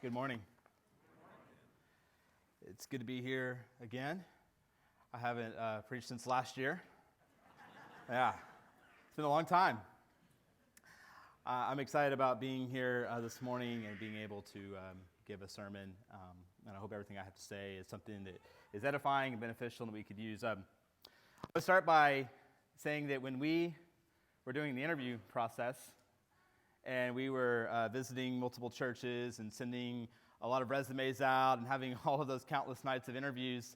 Good morning. It's good to be here again. I haven't preached since last year. Yeah, it's been a long time. I'm excited about being here this morning and being able to give a sermon. And I hope everything I have to say is something that is edifying and beneficial and that we could use. Let's start by saying that when we were doing the interview process and we were visiting multiple churches and sending a lot of resumes out and having all of those countless nights of interviews,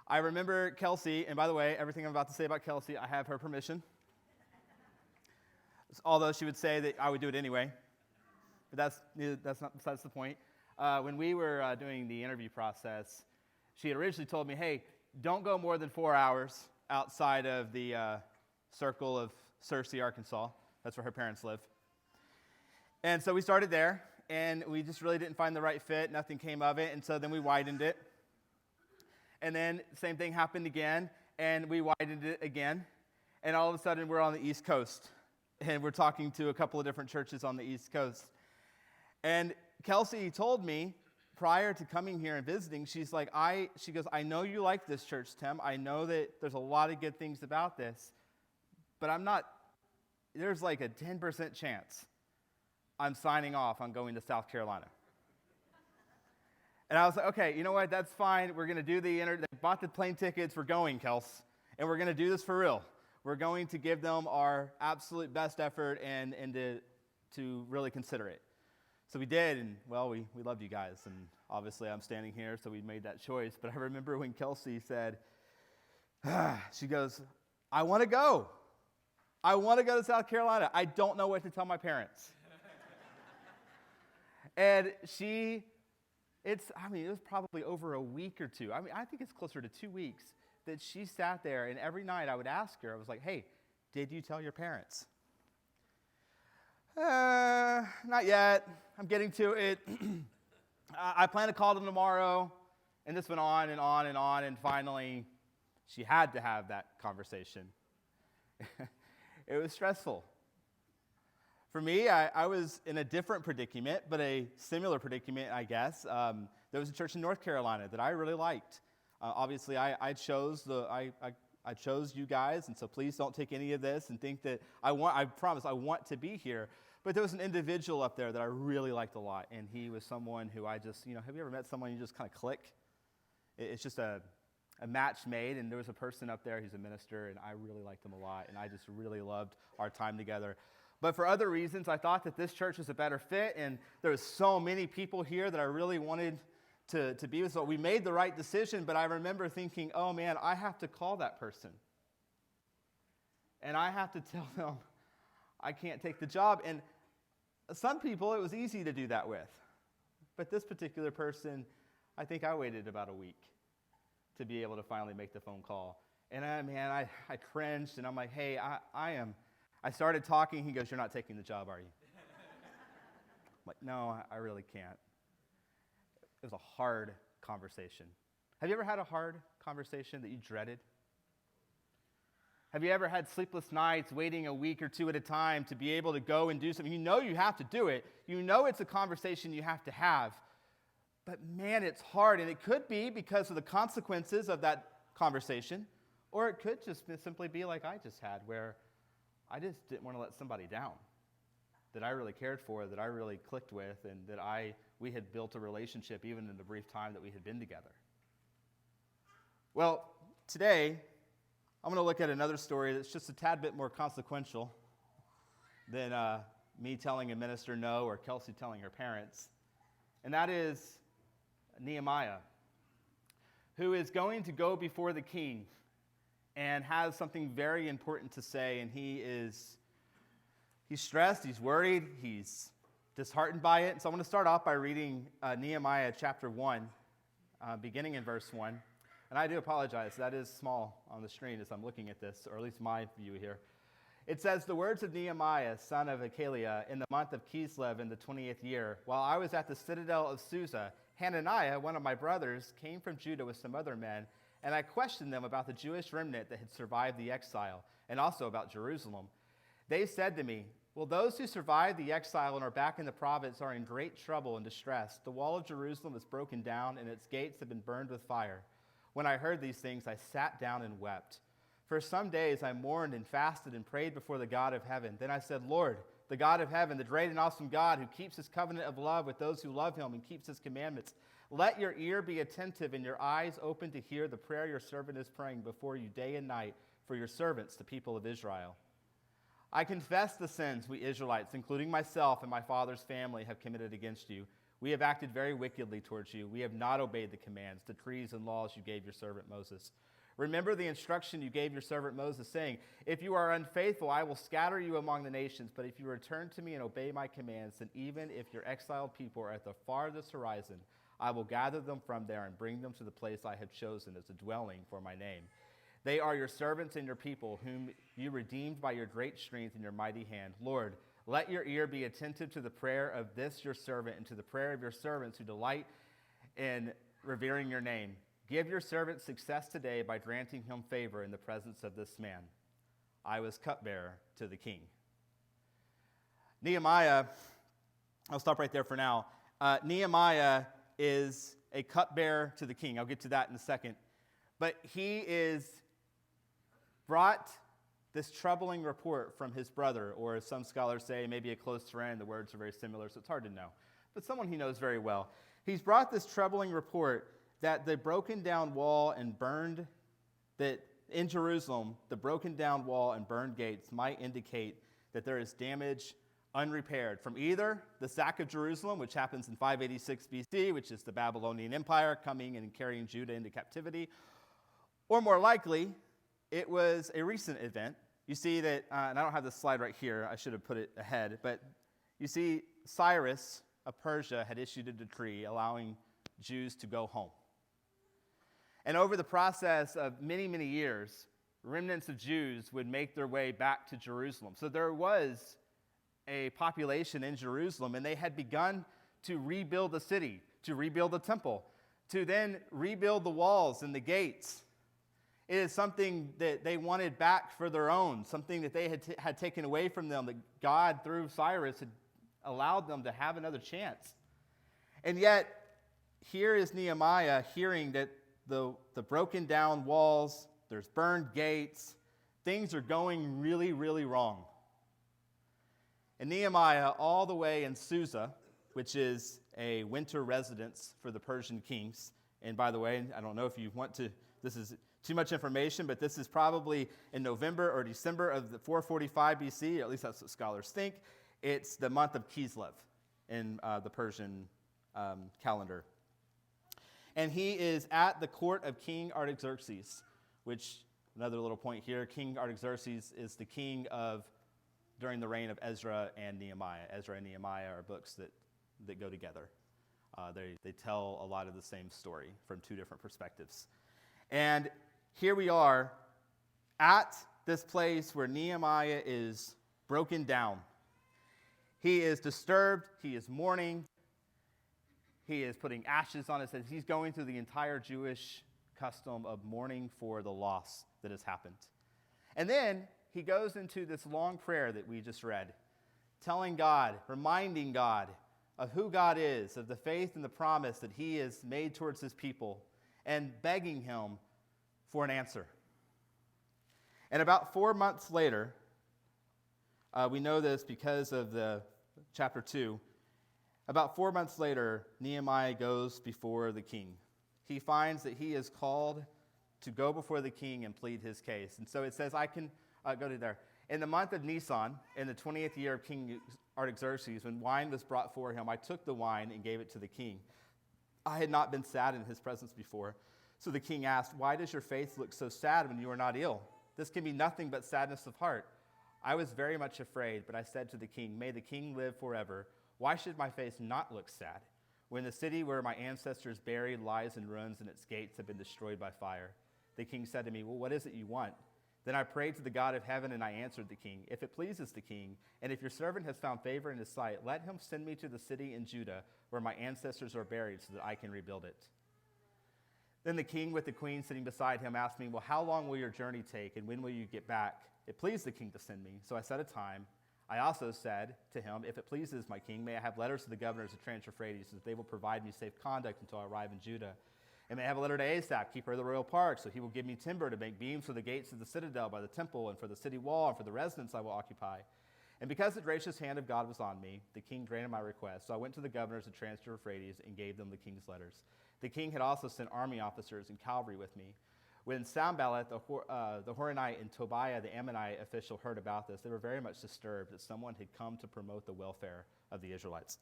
I remember Kelsey, and by the way, everything I'm about to say about Kelsey, I have her permission. Although she would say that I would do it anyway. But that's not besides the point. When we were doing the interview process, she had originally told me, hey, don't go more than 4 hours outside of the circle of Searcy, Arkansas. That's where her parents live. And so we started there, and we just really didn't find the right fit. Nothing came of it, and so then we widened it. And then same thing happened again, and we widened it again. And all of a sudden, we're on the East Coast, and we're talking to a couple of different churches on the East Coast. And Kelsey told me prior to coming here and visiting, she goes, I know you like this church, Tim. I know that there's a lot of good things about this, but there's like a 10% chance I'm signing off on going to South Carolina. And I was like, okay, you know what? That's fine. We're going to do they bought the plane tickets. We're going, Kels. And we're going to do this for real. We're going to give them our absolute best effort and to really consider it. So we did, and well, we loved you guys. And obviously I'm standing here, so we made that choice. But I remember when Kelsey said, she goes, I want to go. I want to go to South Carolina. I don't know what to tell my parents. And it was probably over a week or two. I think it's closer to 2 weeks that she sat there, and every night I would ask her, I was like, hey, did you tell your parents? Not yet. I'm getting to it. I plan to call them tomorrow. And this went on and on and on, and finally she had to have that conversation. It was stressful. For me, I was in a different predicament, but a similar predicament, I guess. There was a church in North Carolina that I really liked. Obviously, I chose you guys, and so please don't take any of this and think that I promise I want to be here. But there was an individual up there that I really liked a lot, and he was someone who I just, have you ever met someone you just kind of click? It's just a match made, and there was a person up there who's a minister, and I really liked him a lot, and I just really loved our time together. But for other reasons, I thought that this church was a better fit, and there was so many people here that I really wanted to be with. So we made the right decision, but I remember thinking, oh man, I have to call that person. And I have to tell them I can't take the job. And some people it was easy to do that with. But this particular person, I think I waited about a week to be able to finally make the phone call. And I cringed, and I'm like, hey, I started talking. He goes, you're not taking the job, are you? I'm like, no, I really can't. It was a hard conversation. Have you ever had a hard conversation that you dreaded? Have you ever had sleepless nights waiting a week or two at a time to be able to go and do something? You know you have to do it. You know it's a conversation you have to have. But man, it's hard. And it could be because of the consequences of that conversation, or it could just simply be like I just had, where I just didn't want to let somebody down that I really cared for, that I really clicked with, and that we had built a relationship even in the brief time that we had been together. Well, today, I'm going to look at another story that's just a tad bit more consequential than me telling a minister no or Kelsey telling her parents. And that is Nehemiah, who is going to go before the king and has something very important to say, and he's stressed, he's worried, he's disheartened by it. And so I'm going to start off by reading Nehemiah chapter 1, beginning in verse 1. And I do apologize, that is small on the screen as I'm looking at this, or at least my view here. It says, the words of Nehemiah, son of Hachaliah, in the month of Kislev in the 20th year, while I was at the citadel of Susa, Hananiah, one of my brothers, came from Judah with some other men, and I questioned them about the Jewish remnant that had survived the exile, and also about Jerusalem. They said to me, Well, those who survived the exile and are back in the province are in great trouble and distress. The wall of Jerusalem is broken down, and its gates have been burned with fire. When I heard these things, I sat down and wept. For some days I mourned and fasted and prayed before the God of heaven. Then I said, Lord, the God of heaven, the great and awesome God who keeps his covenant of love with those who love him and keeps his commandments, let your ear be attentive and your eyes open to hear the prayer your servant is praying before you day and night for your servants, the people of Israel. I confess the sins we Israelites, including myself and my father's family, have committed against you. We have acted very wickedly towards you. We have not obeyed the commands, decrees, and laws you gave your servant Moses. Remember the instruction you gave your servant Moses, saying, if you are unfaithful, I will scatter you among the nations. But if you return to me and obey my commands, then even if your exiled people are at the farthest horizon, I will gather them from there and bring them to the place I have chosen as a dwelling for my name. They are your servants and your people, whom you redeemed by your great strength and your mighty hand. Lord, let your ear be attentive to the prayer of this your servant and to the prayer of your servants who delight in revering your name. Give your servant success today by granting him favor in the presence of this man. I was cupbearer to the king. Nehemiah, I'll stop right there for now. Nehemiah is a cupbearer to the king. I'll get to that in a second. But he is brought this troubling report from his brother, or as some scholars say, maybe a close friend. The words are very similar, so it's hard to know. But someone he knows very well. He's brought this troubling report that the broken down wall and burned, that in Jerusalem, the broken down wall and burned gates might indicate that there is damage unrepaired from either the sack of Jerusalem, which happens in 586 BC, which is the Babylonian Empire coming and carrying Judah into captivity, or more likely, it was a recent event. You see that, and I don't have this slide right here, I should have put it ahead, but you see Cyrus of Persia had issued a decree allowing Jews to go home. And over the process of many, many years, remnants of Jews would make their way back to Jerusalem. So there was a population in Jerusalem, and they had begun to rebuild the city, to rebuild the temple, to then rebuild the walls and the gates. It is something that they wanted back for their own, something that they had taken away from them, that God, through Cyrus, had allowed them to have another chance. And yet, here is Nehemiah hearing that the broken down walls, there's burned gates, things are going really, really wrong. And Nehemiah, all the way in Susa, which is a winter residence for the Persian kings, and by the way, I don't know if you want to, this is too much information, but this is probably in November or December of the 445 BC, or at least that's what scholars think. It's the month of Kislev in the Persian calendar. And he is at the court of King Artaxerxes, which, another little point here, King Artaxerxes is the king of, during the reign of Ezra and Nehemiah. Ezra and Nehemiah are books that go together. They tell a lot of the same story from two different perspectives. And here we are at this place where Nehemiah is broken down. He is disturbed. He is mourning. He is putting ashes on his head. He's going through the entire Jewish custom of mourning for the loss that has happened. And then he goes into this long prayer that we just read, telling God, reminding God of who God is, of the faith and the promise that he has made towards his people, and begging him for an answer. And about 4 months later, we know this because of the chapter 2, about 4 months later, Nehemiah goes before the king. He finds that he is called to go before the king and plead his case. And so it says, I can go to there. In the month of Nisan, in the 20th year of King Artaxerxes, when wine was brought for him, I took the wine and gave it to the king. I had not been sad in his presence before. So the king asked, why does your face look so sad when you are not ill? This can be nothing but sadness of heart. I was very much afraid, but I said to the king, may the king live forever. Why should my face not look sad when the city where my ancestors buried lies in ruins and its gates have been destroyed by fire? The king said to me, well, what is it you want? Then I prayed to the God of heaven, and I answered the king, if it pleases the king, and if your servant has found favor in his sight, let him send me to the city in Judah where my ancestors are buried so that I can rebuild it. Then the king with the queen sitting beside him asked me, well, how long will your journey take, and when will you get back? It pleased the king to send me, so I set a time. I also said to him, if it pleases my king, may I have letters to the governors of Trans-Euphrates, so that they will provide me safe conduct until I arrive in Judah. And may I have a letter to Asaph, keeper of the royal park, so he will give me timber to make beams for the gates of the citadel by the temple and for the city wall and for the residence I will occupy. And because the gracious hand of God was on me, the king granted my request. So I went to the governors of Trans-Euphrates and gave them the king's letters. The king had also sent army officers and cavalry with me. When Sanballat, the Horonite, and Tobiah, the Ammonite official, heard about this, they were very much disturbed that someone had come to promote the welfare of the Israelites.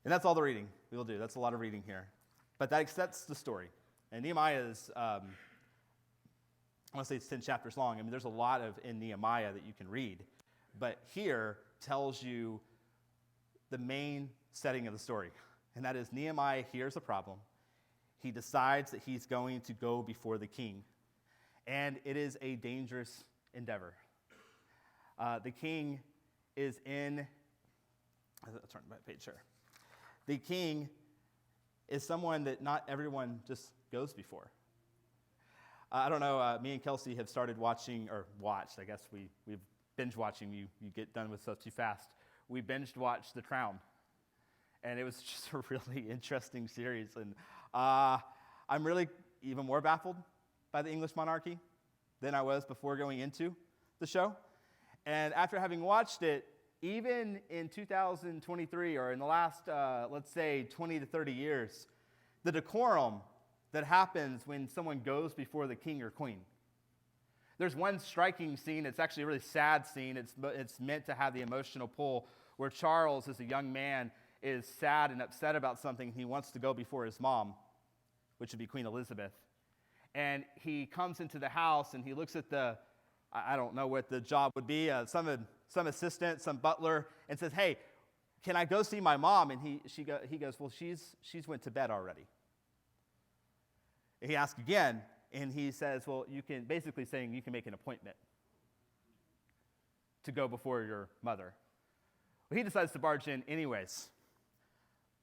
And that's all the reading we will do. That's a lot of reading here. But that sets the story. And Nehemiah is, I want to say it's 10 chapters long. I mean, there's a lot in Nehemiah that you can read. But here tells you the main setting of the story. And that is Nehemiah hears a problem. He decides that he's going to go before the king. And it is a dangerous endeavor. The king is in, I'll turn my page here. The king is someone that not everyone just goes before. I don't know, me and Kelsey have started watching, or watched, I guess we've binge watching, you get done with stuff too fast. We binged watched The Crown. And it was just a really interesting series. And I'm really even more baffled by the English monarchy than I was before going into the show. And after having watched it, even in 2023, or in the last, let's say, 20 to 30 years, the decorum that happens when someone goes before the king or queen. There's one striking scene. It's actually a really sad scene. It's meant to have the emotional pull, where Charles, as a young man, is sad and upset about something. He wants to go before his mom, which would be Queen Elizabeth. And he comes into the house and he looks at I don't know what the job would be, some assistant, some butler, and says, "Hey, can I go see my mom?" And he goes, "Well, she's went to bed already." And he asks again, and he says, "Well, you can," basically saying you can make an appointment to go before your mother. Well, he decides to barge in anyways.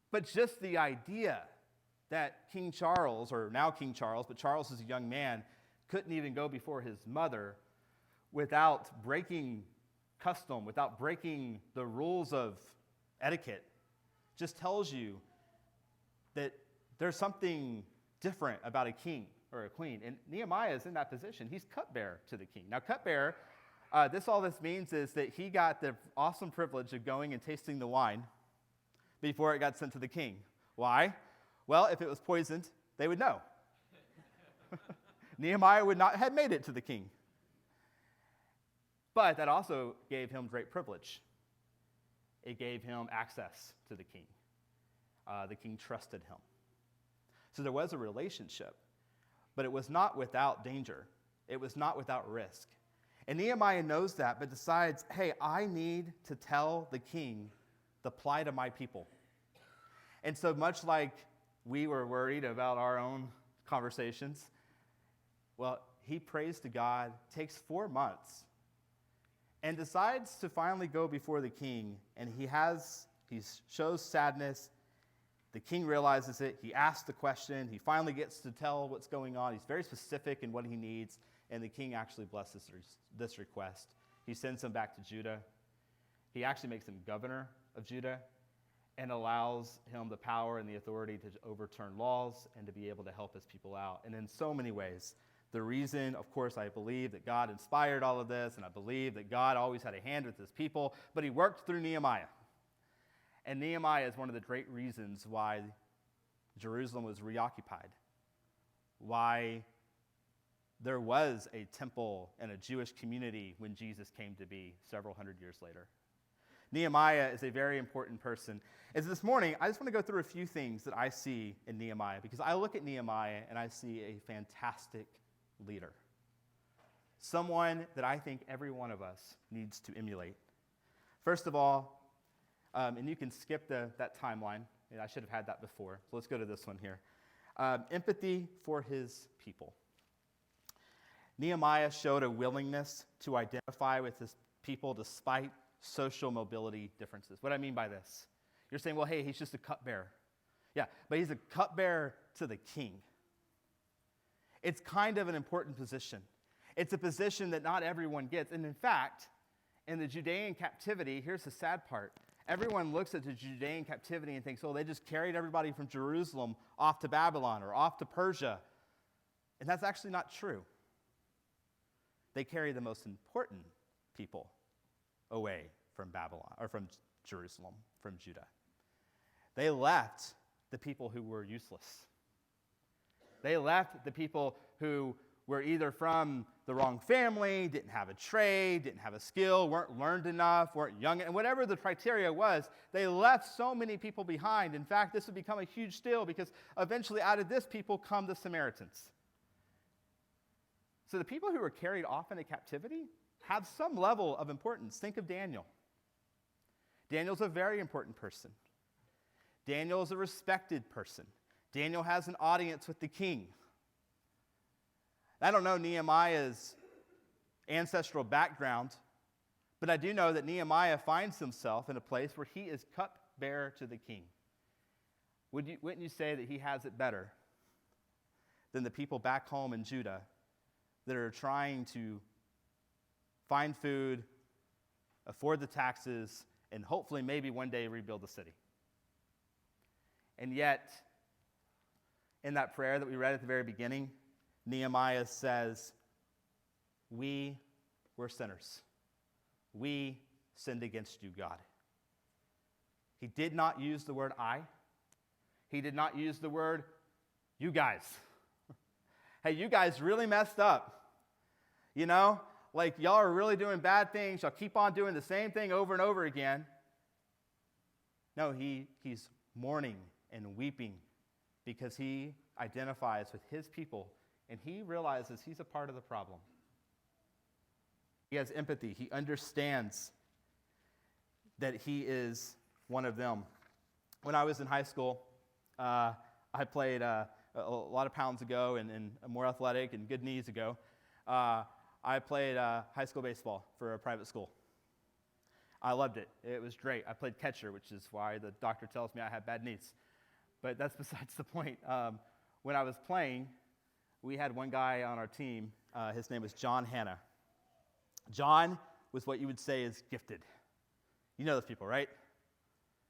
But just the idea that King Charles, or now King Charles, but Charles as a young man, couldn't even go before his mother without breaking custom, without breaking the rules of etiquette, just tells you that there's something different about a king or a queen. And Nehemiah is in that position. He's cupbearer to the king. Now, cupbearer, all this means is that he got the awesome privilege of going and tasting the wine before it got sent to the king. Why? Well, if it was poisoned, they would know. Nehemiah would not have made it to the king. But that also gave him great privilege. It gave him access to the king. The king trusted him. So there was a relationship, but it was not without danger. It was not without risk. And Nehemiah knows that, but decides, hey, I need to tell the king the plight of my people. And so much like we were worried about our own conversations, well, he prays to God, takes 4 months, and decides to finally go before the king. And he shows sadness. The king realizes it. He asks the question. He finally gets to tell what's going on. He's very specific in what he needs. And the king actually blesses this request. He sends him back to Judah. He actually makes him governor of Judah and allows him the power and the authority to overturn laws and to be able to help his people out. And in so many ways, the reason, of course, I believe that God inspired all of this, and I believe that God always had a hand with his people, but he worked through Nehemiah. And Nehemiah is one of the great reasons why Jerusalem was reoccupied, why there was a temple and a Jewish community when Jesus came to be several hundred years later. Nehemiah is a very important person. As this morning, I just want to go through a few things that I see in Nehemiah, because I look at Nehemiah and I see a fantastic leader, someone that I think every one of us needs to emulate. First of all, and you can skip that timeline. I should have had that before. So let's go to this one here. Empathy for his people. Nehemiah showed a willingness to identify with his people despite social mobility differences. What do I mean by this? You're saying, well, hey, he's just a cupbearer. Yeah, but he's a cupbearer to the king. It's kind of an important position. It's a position that not everyone gets. And in fact, in the Judean captivity, here's the sad part. Everyone looks at the Judean captivity and thinks, oh, they just carried everybody from Jerusalem off to Babylon or off to Persia. And that's actually not true. They carried the most important people away from Babylon, or from Jerusalem, from Judah. They left the people who were useless. They left the people who were either from the wrong family, didn't have a trade, didn't have a skill, weren't learned enough, weren't young, and whatever the criteria was, they left so many people behind. In fact, this would become a huge deal because eventually out of this people come the Samaritans. So the people who were carried off into captivity have some level of importance. Think of Daniel. Daniel's a very important person. Daniel is a respected person. Daniel has an audience with the king. I don't know Nehemiah's ancestral background, but I do know that Nehemiah finds himself in a place where he is cupbearer to the king. Wouldn't you say that he has it better than the people back home in Judah that are trying to find food, afford the taxes, and hopefully maybe one day rebuild the city? And yet, in that prayer that we read at the very beginning, Nehemiah says, we were sinners. We sinned against you, God. He did not use the word I. He did not use the word you guys. Hey, you guys really messed up. You know, like y'all are really doing bad things. Y'all keep on doing the same thing over and over again. No, he's mourning and weeping because he identifies with his people and he realizes he's a part of the problem. He has empathy. He understands that he is one of them. When I was in high school, I played a lot of pounds ago and more athletic and good knees ago. I played high school baseball for a private school. I loved it. It was great. I played catcher, which is why the doctor tells me I have bad knees. But that's besides the point. When I was playing, we had one guy on our team. His name was John Hanna. John was what you would say is gifted. You know those people, right?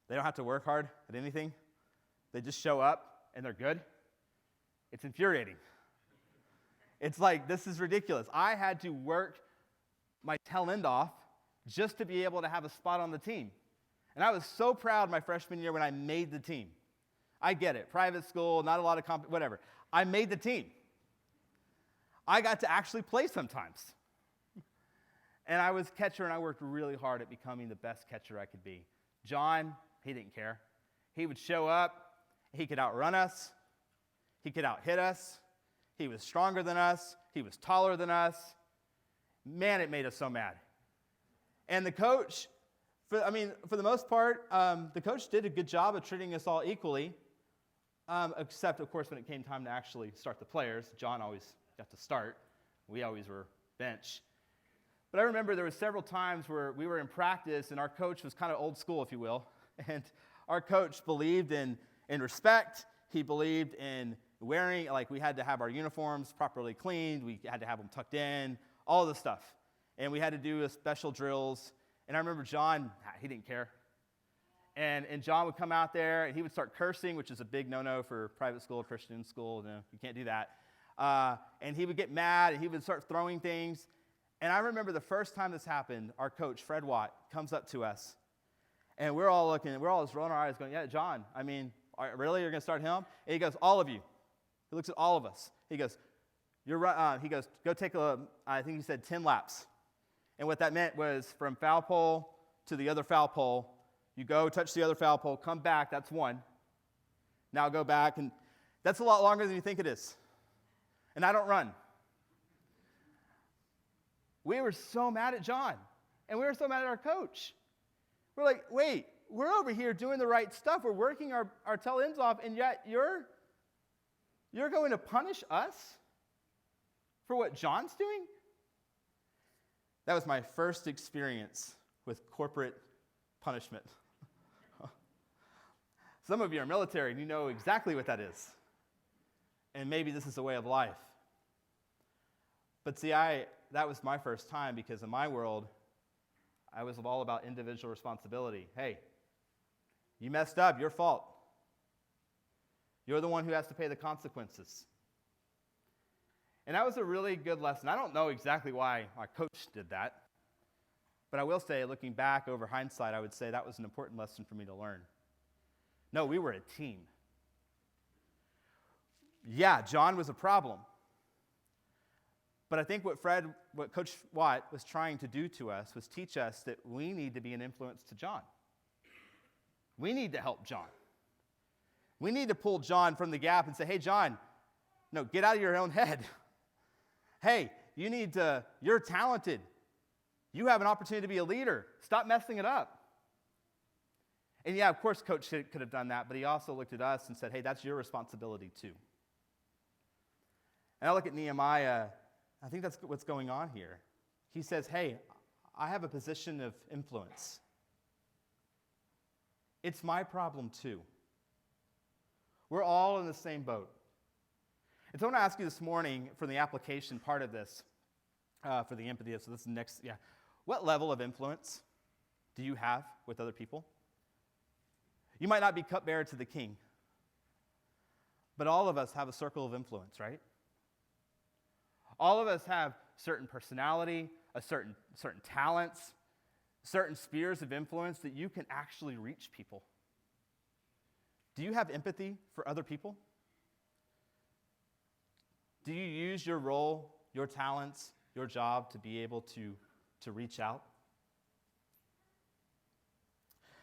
They don't have to work hard at anything. They just show up and they're good. It's infuriating. It's like, this is ridiculous. I had to work my tail end off just to be able to have a spot on the team. And I was so proud my freshman year when I made the team. I get it. Private school, not a lot of whatever. I made the team. I got to actually play sometimes. And I was catcher, and I worked really hard at becoming the best catcher I could be. John, he didn't care. He would show up. He could outrun us. He could out-hit us. He was stronger than us. He was taller than us. Man, it made us so mad. And the coach, for the most part, the coach did a good job of treating us all equally, except, of course, when it came time to actually start the players. John always got to start. We always were bench. But I remember there were several times where we were in practice, and our coach was kind of old school, if you will. And our coach believed in respect. He believed in wearing, like we had to have our uniforms properly cleaned. We had to have them tucked in, all of the stuff. And we had to do special drills. And I remember John, he didn't care. And John would come out there, and he would start cursing, which is a big no-no for private school, Christian school. You can't do that. And he would get mad, and he would start throwing things. And I remember the first time this happened, our coach, Fred Watt, comes up to us. And we're all looking, we're all just rolling our eyes going, yeah, John, really, you're going to start him? And he goes, all of you. He looks at all of us. He goes, he goes, go take I think he said 10 laps. And what that meant was from foul pole to the other foul pole, you go touch the other foul pole, come back, that's one. Now go back, and that's a lot longer than you think it is. And I don't run. We were so mad at John, and we were so mad at our coach. We're like, wait, we're over here doing the right stuff. We're working our tail ends off, and yet you're going to punish us for what John's doing? That was my first experience with corporate punishment. Some of you are military, and you know exactly what that is. And maybe this is a way of life. But see, that was my first time, because in my world, I was all about individual responsibility. Hey, you messed up, your fault. You're the one who has to pay the consequences. And that was a really good lesson. I don't know exactly why my coach did that, but I will say, looking back over hindsight, I would say that was an important lesson for me to learn. No, we were a team. Yeah, John was a problem. But I think what Coach Watt was trying to do to us was teach us that we need to be an influence to John. We need to help John. We need to pull John from the gap and say, hey, John, no, get out of your own head. Hey, you're talented. You have an opportunity to be a leader. Stop messing it up. And yeah, of course, Coach could have done that, but he also looked at us and said, hey, that's your responsibility too. And I look at Nehemiah, I think that's what's going on here. He says, hey, I have a position of influence. It's my problem too. We're all in the same boat. And so I want to ask you this morning for the application part of this, for the empathy. So this is next, what level of influence do you have with other people? You might not be cupbearer to the king, but all of us have a circle of influence, right? All of us have certain personality, certain talents, certain spheres of influence that you can actually reach people. Do you have empathy for other people? Do you use your role, your talents, your job to be able to reach out?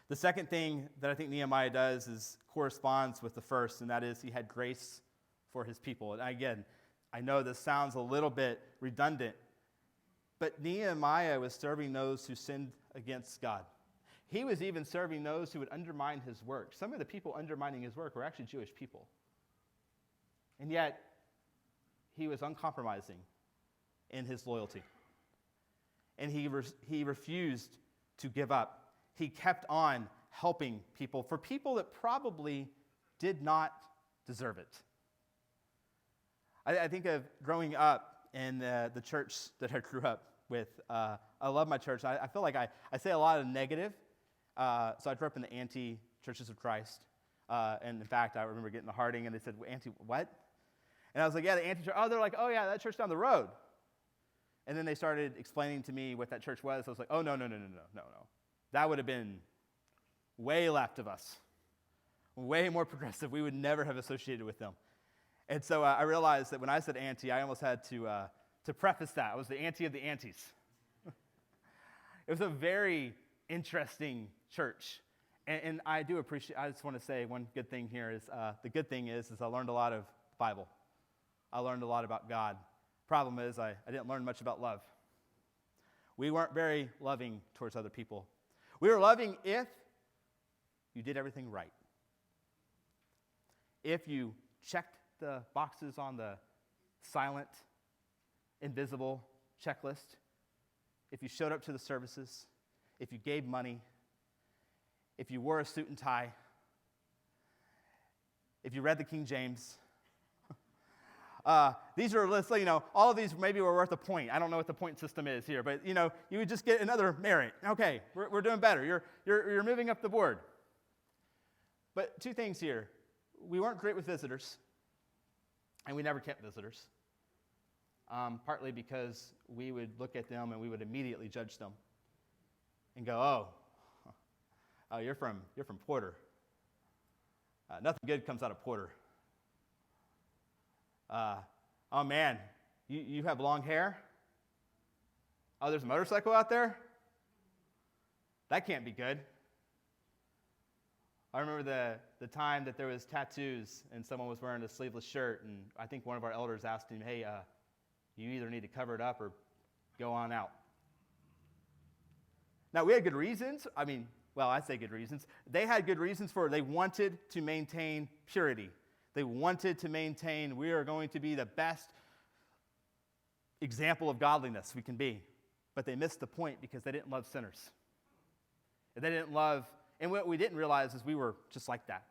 The second thing that I think Nehemiah does is corresponds with the first, and that is he had grace for his people. And again, I know this sounds a little bit redundant, but Nehemiah was serving those who sinned against God. He was even serving those who would undermine his work. Some of the people undermining his work were actually Jewish people. And yet, he was uncompromising in his loyalty. And he refused to give up. He kept on helping people for people that probably did not deserve it. I think of growing up in the church that I grew up with. I love my church. I feel like I say a lot of negative. So I grew up in the anti-Churches of Christ. And in fact, I remember getting to Harding, and they said, anti what? And I was like, yeah, the anti-church. Oh, they're like, oh, yeah, that church down the road. And then they started explaining to me what that church was. I was like, oh, no. That would have been way left of us, way more progressive. We would never have associated with them. And so I realized that when I said anti, I almost had to preface that. I was the anti of the antis. It was a very interesting church. And I do appreciate, I just want to say one good thing here is, the good thing is I learned a lot of Bible. I learned a lot about God. Problem is, I didn't learn much about love. We weren't very loving towards other people. We were loving if you did everything right. If you checked the boxes on the silent, invisible checklist, if you showed up to the services, if you gave money, if you wore a suit and tie, if you read the King James. These are, let's say, all of these maybe were worth a point. I don't know what the point system is here, but, you would just get another merit. Okay, we're doing better. You're moving up the board. But two things here. We weren't great with visitors, and we never kept visitors, partly because we would look at them and we would immediately judge them and go, oh, you're from Porter. Nothing good comes out of Porter. Oh man, you have long hair? Oh, there's a motorcycle out there? That can't be good. I remember the time that there was tattoos and someone was wearing a sleeveless shirt, and I think one of our elders asked him, hey, you either need to cover it up or go on out. Now, we had good reasons. I say good reasons. They had good reasons for it. They wanted to maintain purity. They wanted to maintain, we are going to be the best example of godliness we can be. But they missed the point because they didn't love sinners. They didn't love, and what we didn't realize is we were just like that.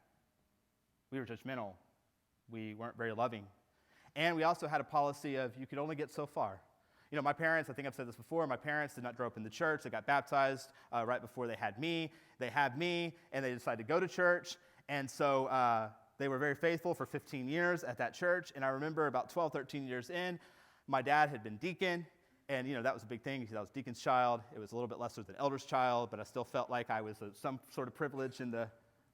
We were judgmental. We weren't very loving. And we also had a policy of you could only get so far. My parents, I think I've said this before, my parents did not grow up in the church. They got baptized right before they had me. They had me, and they decided to go to church. And so they were very faithful for 15 years at that church. And I remember about 12, 13 years in, my dad had been deacon. And, that was a big thing because I was deacon's child. It was a little bit lesser than elder's child, but I still felt like I was some sort of privilege in the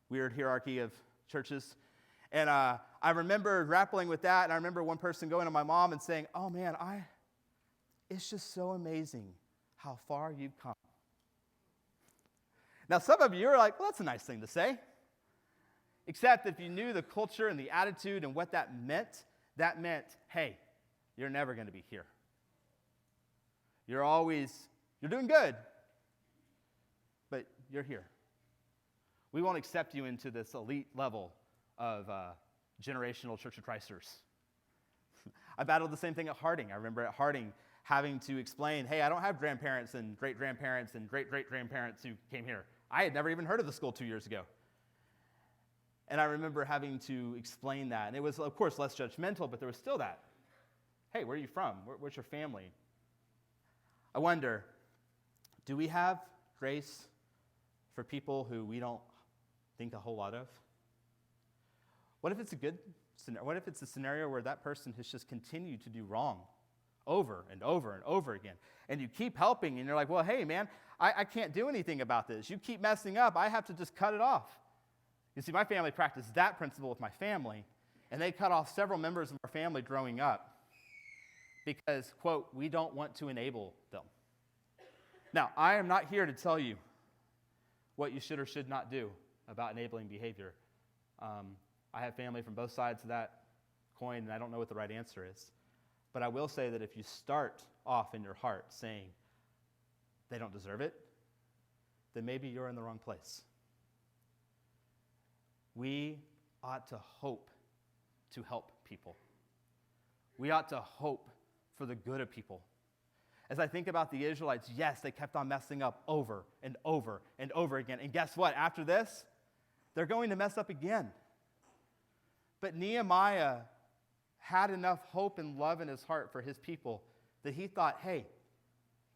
weird hierarchy of churches. And I remember grappling with that, and I remember one person going to my mom and saying, "Oh, man, it's just so amazing how far you've come." Now, some of you are like, well, that's a nice thing to say. Except if you knew the culture and the attitude and what that meant, hey, you're never going to be here. You're doing good, but you're here. We won't accept you into this elite level of generational Church of Christers. I battled the same thing at Harding. I remember at Harding having to explain, hey, I don't have grandparents and great-grandparents and great-great-grandparents who came here. I had never even heard of the school 2 years ago. And I remember having to explain that. And it was, of course, less judgmental, but there was still that. Hey, where are you from? Where's your family? I wonder, do we have grace for people who we don't think a whole lot of? What if it's a good scenario? What if it's a scenario where that person has just continued to do wrong over and over and over again? And you keep helping, and you're like, well, hey, man, I can't do anything about this. You keep messing up. I have to just cut it off. You see, my family practiced that principle with my family, and they cut off several members of our family growing up because, quote, we don't want to enable them. Now, I am not here to tell you what you should or should not do about enabling behavior. I have family from both sides of that coin, and I don't know what the right answer is. But I will say that if you start off in your heart saying they don't deserve it, then maybe you're in the wrong place. We ought to hope to help people. We ought to hope for the good of people. As I think about the Israelites, yes, they kept on messing up over and over and over again. And guess what? After this, they're going to mess up again. But Nehemiah had enough hope and love in his heart for his people that he thought, hey,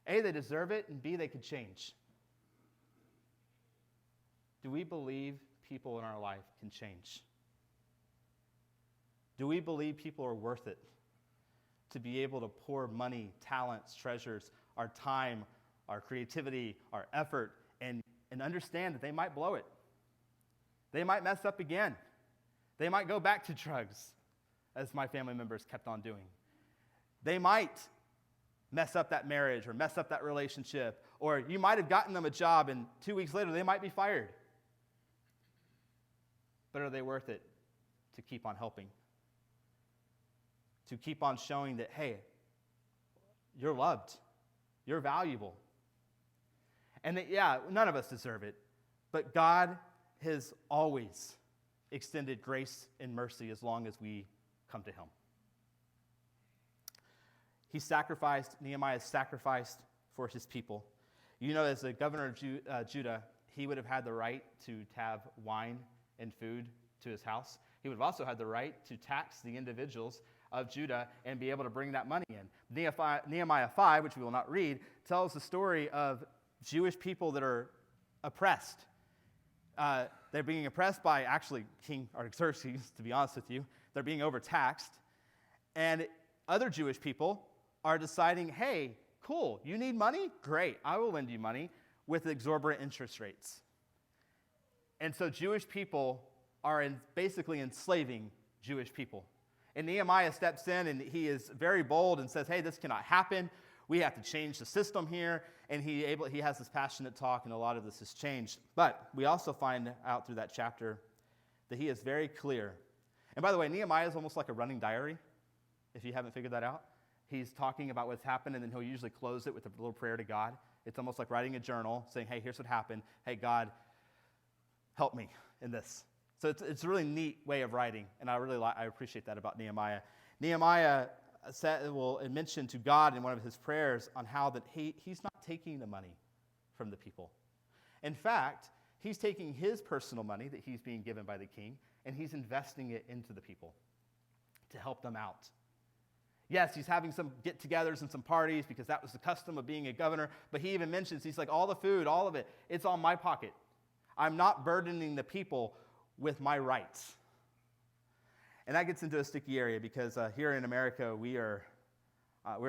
A, they deserve it, and B, they could change. Do we believe people in our life can change? Do we believe people are worth it to be able to pour money, talents, treasures, our time, our creativity, our effort, and understand that they might blow it? They might mess up again. They might go back to drugs, as my family members kept on doing. They might mess up that marriage or mess up that relationship, or you might have gotten them a job and 2 weeks later they might be fired. But are they worth it to keep on helping? To keep on showing that, hey, you're loved, you're valuable. And that, yeah, none of us deserve it, but God has always extended grace and mercy as long as we come to him. Nehemiah sacrificed for his people. As the governor of Judah, he would have had the right to have wine and food to his house. He would have also had the right to tax the individuals of Judah and be able to bring that money in. Nehemiah 5, which we will not read, tells the story of Jewish people that are oppressed. They're being oppressed by actually King Artaxerxes, to be honest with you. They're being overtaxed. And other Jewish people are deciding, hey, cool, you need money? Great, I will lend you money with exorbitant interest rates. And so Jewish people are basically enslaving Jewish people. And Nehemiah steps in and he is very bold and says, hey, this cannot happen. We have to change the system here. And he has this passionate talk, and a lot of this has changed. But we also find out through that chapter that he is very clear. And by the way, Nehemiah is almost like a running diary, if you haven't figured that out. He's talking about what's happened, and then he'll usually close it with a little prayer to God. It's almost like writing a journal, saying, hey, here's what happened. Hey, God, help me in this. So it's a really neat way of writing, and I appreciate that about Nehemiah. Nehemiah will mention to God in one of his prayers on how that he's not taking the money from the people. In fact, he's taking his personal money that he's being given by the king, and he's investing it into the people to help them out. Yes, he's having some get-togethers and some parties because that was the custom of being a governor, but he even mentions, he's like, all the food, all of it, it's on my pocket. I'm not burdening the people with my rights. And that gets into a sticky area because here in America, we're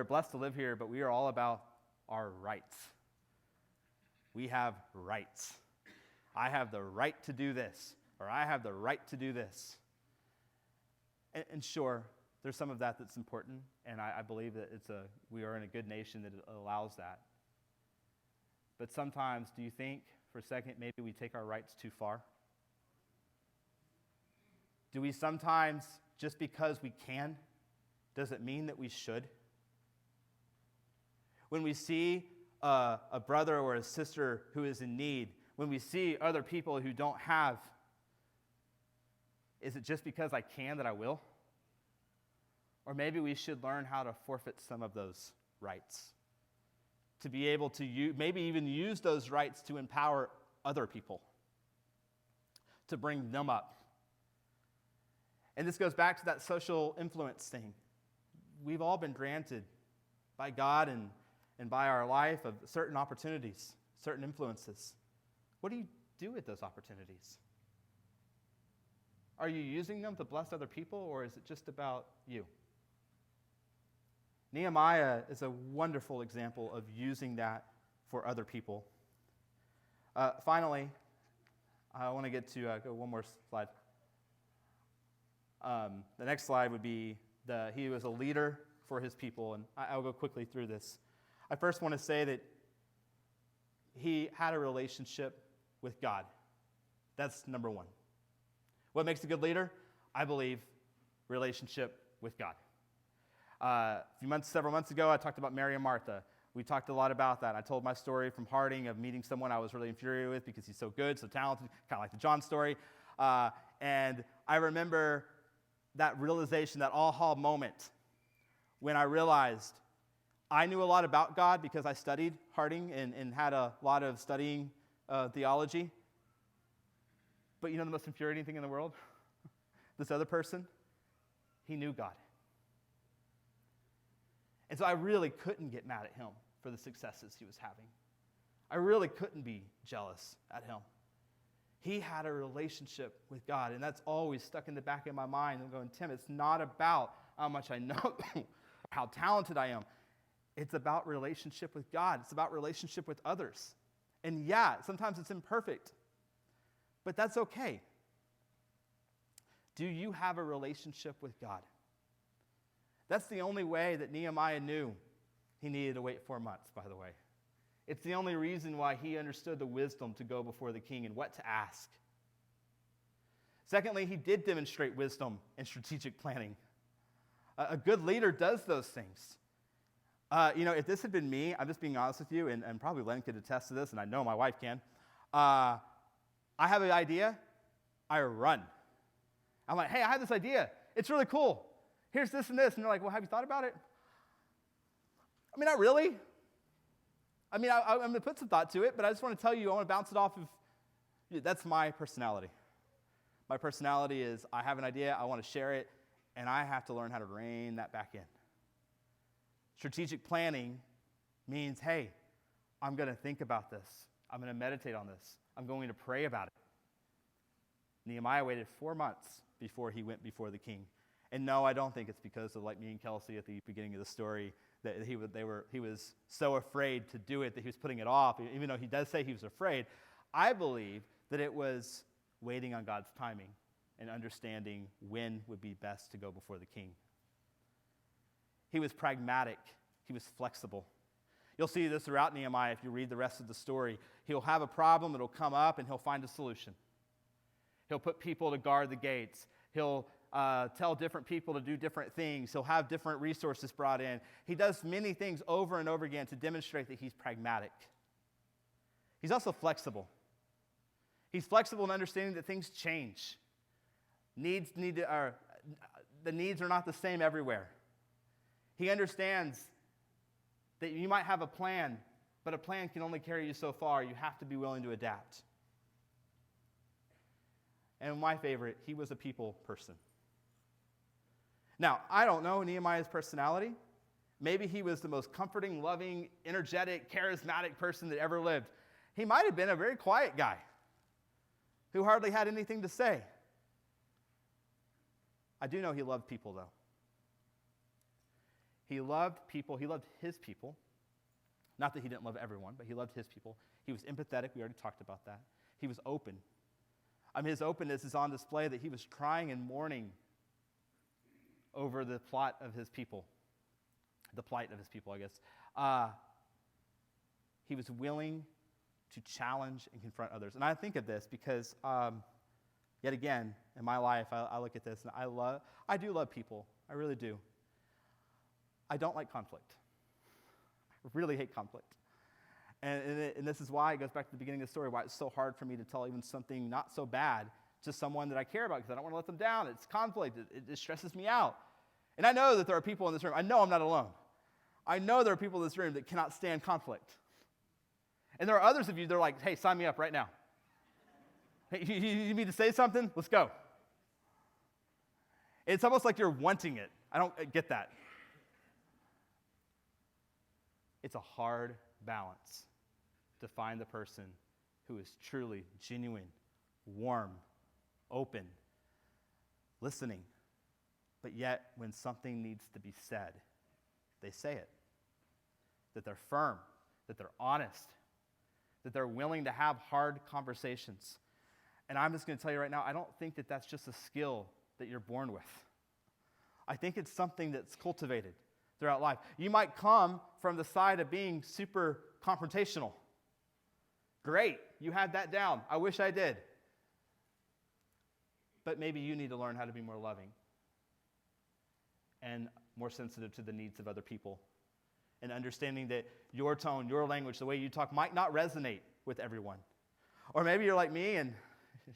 blessed to live here, but we are all about our rights. We have rights. I have the right to do this, or I have the right to do this. And sure, there's some of that that's important, and I believe that we are in a good nation that allows that. But sometimes, do you think, for a second, maybe we take our rights too far? Do we sometimes, just because we can, does it mean that we should? When we see a brother or a sister who is in need, when we see other people who don't have, is it just because I can that I will? Or maybe we should learn how to forfeit some of those rights, to be able to maybe even use those rights to empower other people, to bring them up. And this goes back to that social influence thing. We've all been granted by God and by our life of certain opportunities, certain influences. What do you do with those opportunities? Are you using them to bless other people, or is it just about you? Nehemiah is a wonderful example of using that for other people. Finally, I want to get to go one more slide. The next slide would be he was a leader for his people, and I'll go quickly through this. I first want to say that he had a relationship with God. That's number one. What makes a good leader? I believe relationship with God. Several months ago, I talked about Mary and Martha. We talked a lot about that. I told my story from Harding of meeting someone I was really infuriated with because he's so good, so talented, kind of like the John story. And I remember that realization, that aha moment, when I realized I knew a lot about God because I studied Harding and had a lot of studying theology. But you know the most infuriating thing in the world? This other person, he knew God. And so I really couldn't get mad at him for the successes he was having. I really couldn't be jealous at him. He had a relationship with God, and that's always stuck in the back of my mind. I'm going, Tim, it's not about how much I know or how talented I am. It's about relationship with God. It's about relationship with others. And yeah, sometimes it's imperfect, but that's okay. Do you have a relationship with God? That's the only way that Nehemiah knew he needed to wait 4 months, by the way. It's the only reason why he understood the wisdom to go before the king and what to ask. Secondly, he did demonstrate wisdom and strategic planning. A good leader does those things. If this had been me, I'm just being honest with you, and probably Len could attest to this, and I know my wife can. I have an idea, I run. I'm like, hey, I have this idea. It's really cool. Here's this and this. And they're like, well, have you thought about it? I mean, not really. I mean, I'm going to put some thought to it, but I just want to tell you, I want to bounce it off of, that's my personality. My personality is I have an idea, I want to share it, and I have to learn how to rein that back in. Strategic planning means, hey, I'm going to think about this. I'm going to meditate on this. I'm going to pray about it. Nehemiah waited 4 months before he went before the king. And no, I don't think it's because of like me and Kelsey at the beginning of the story that he was so afraid to do it that he was putting it off, even though he does say he was afraid. I believe that it was waiting on God's timing and understanding when would be best to go before the king. He was pragmatic. He was flexible. You'll see this throughout Nehemiah if you read the rest of the story. He'll have a problem, it'll come up, and he'll find a solution. He'll put people to guard the gates. He'll tell different people to do different things. He'll have different resources brought in. He does many things over and over again to demonstrate that he's pragmatic. He's also flexible. He's flexible in understanding that things change. The needs are not the same everywhere. He understands that you might have a plan, but a plan can only carry you so far. You have to be willing to adapt. And my favorite, he was a people person. Now, I don't know Nehemiah's personality. Maybe he was the most comforting, loving, energetic, charismatic person that ever lived. He might have been a very quiet guy who hardly had anything to say. I do know he loved people, though. He loved people. He loved his people. Not that he didn't love everyone, but he loved his people. He was empathetic. We already talked about that. He was open. His openness is on display that he was crying and mourning over the plot of his people. The plight of his people, I guess. He was willing to challenge and confront others. And I think of this because, yet again, in my life, I look at this and I do love people. I really do. I don't like conflict. I really hate conflict. And this is why it goes back to the beginning of the story, why it's so hard for me to tell even something not so bad to someone that I care about because I don't want to let them down. It's conflict. It stresses me out. And I know that there are people in this room. I know I'm not alone. I know there are people in this room that cannot stand conflict. And there are others of you that are like, hey, sign me up right now. Hey, you need me to say something? Let's go. It's almost like you're wanting it. I don't get that. It's a hard balance to find the person who is truly genuine, warm, open, listening, but yet when something needs to be said, they say it. That they're firm, that they're honest, that they're willing to have hard conversations. And I'm just going to tell you right now, I don't think that that's just a skill that you're born with. I think it's something that's cultivated throughout life. You might come from the side of being super confrontational. Great, you had that down. I wish I did. But maybe you need to learn how to be more loving and more sensitive to the needs of other people, and understanding that your tone, your language, the way you talk might not resonate with everyone. Or maybe you're like me and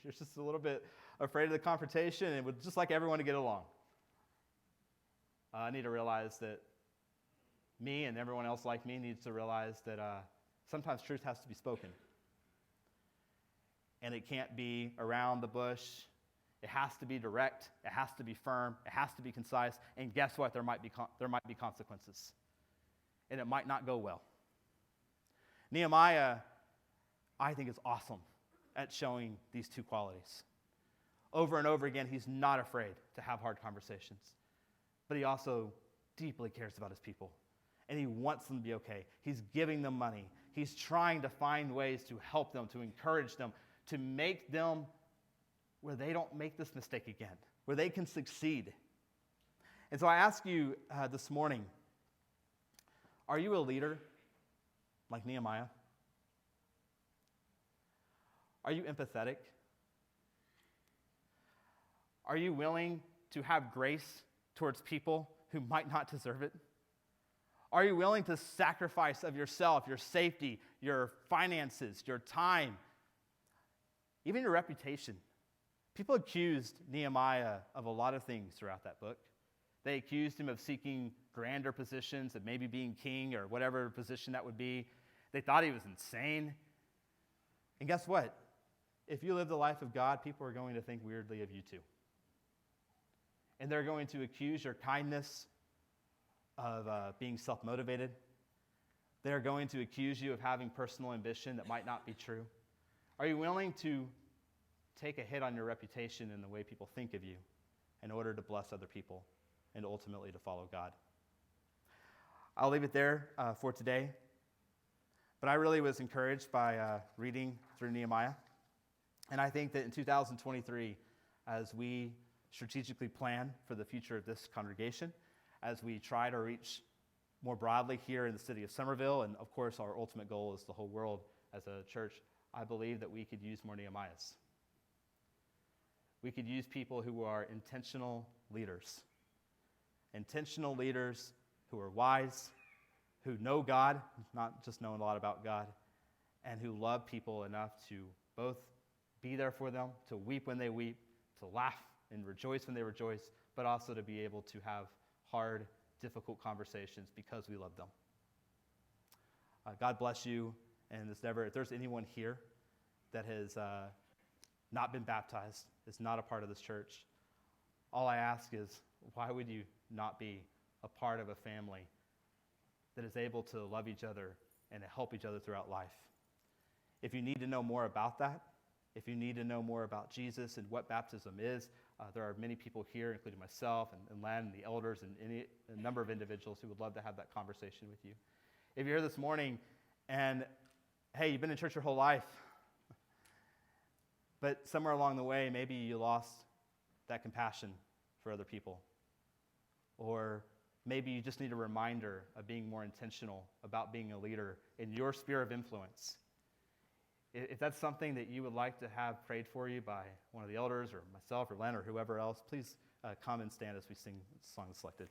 you're just a little bit afraid of the confrontation and would just like everyone to get along. I need to realize that me and everyone else like me needs to realize that sometimes truth has to be spoken. And it can't be around the bush. It has to be direct. It has to be firm. It has to be concise. And guess what? There might be consequences. And it might not go well. Nehemiah, I think, is awesome at showing these two qualities. Over and over again, he's not afraid to have hard conversations. But he also deeply cares about his people. And he wants them to be okay. He's giving them money. He's trying to find ways to help them, to encourage them, to make them where they don't make this mistake again, where they can succeed. And so I ask you this morning, are you a leader like Nehemiah? Are you empathetic? Are you willing to have grace towards people who might not deserve it? Are you willing to sacrifice of yourself, your safety, your finances, your time, even your reputation? People accused Nehemiah of a lot of things throughout that book. They accused him of seeking grander positions, of maybe being king or whatever position that would be. They thought he was insane. And guess what? If you live the life of God, people are going to think weirdly of you too. And they're going to accuse your kindness of being self-motivated. They're going to accuse you of having personal ambition that might not be true. Are you willing to take a hit on your reputation and the way people think of you in order to bless other people and ultimately to follow God? I'll leave it there for today. But I really was encouraged by reading through Nehemiah. And I think that in 2023, as we strategically plan for the future of this congregation, as we try to reach more broadly here in the city of Somerville, and of course our ultimate goal is the whole world as a church, I believe that we could use more Nehemiahs. We could use people who are intentional leaders who are wise, who know God, not just know a lot about God, and who love people enough to both be there for them, to weep when they weep, to laugh and rejoice when they rejoice, but also to be able to have hard, difficult conversations because we love them. God bless you. And if there's anyone here that has not been baptized, is not a part of this church, all I ask is why would you not be a part of a family that is able to love each other and to help each other throughout life? If you need to know more about that, if you need to know more about Jesus and what baptism is, there are many people here, including myself and Len and the elders and a number of individuals who would love to have that conversation with you. If you're here this morning and, hey, you've been in church your whole life, but somewhere along the way, maybe you lost that compassion for other people. Or maybe you just need a reminder of being more intentional about being a leader in your sphere of influence. If that's something that you would like to have prayed for you by one of the elders or myself or Len or whoever else, please come and stand as we sing the song selected.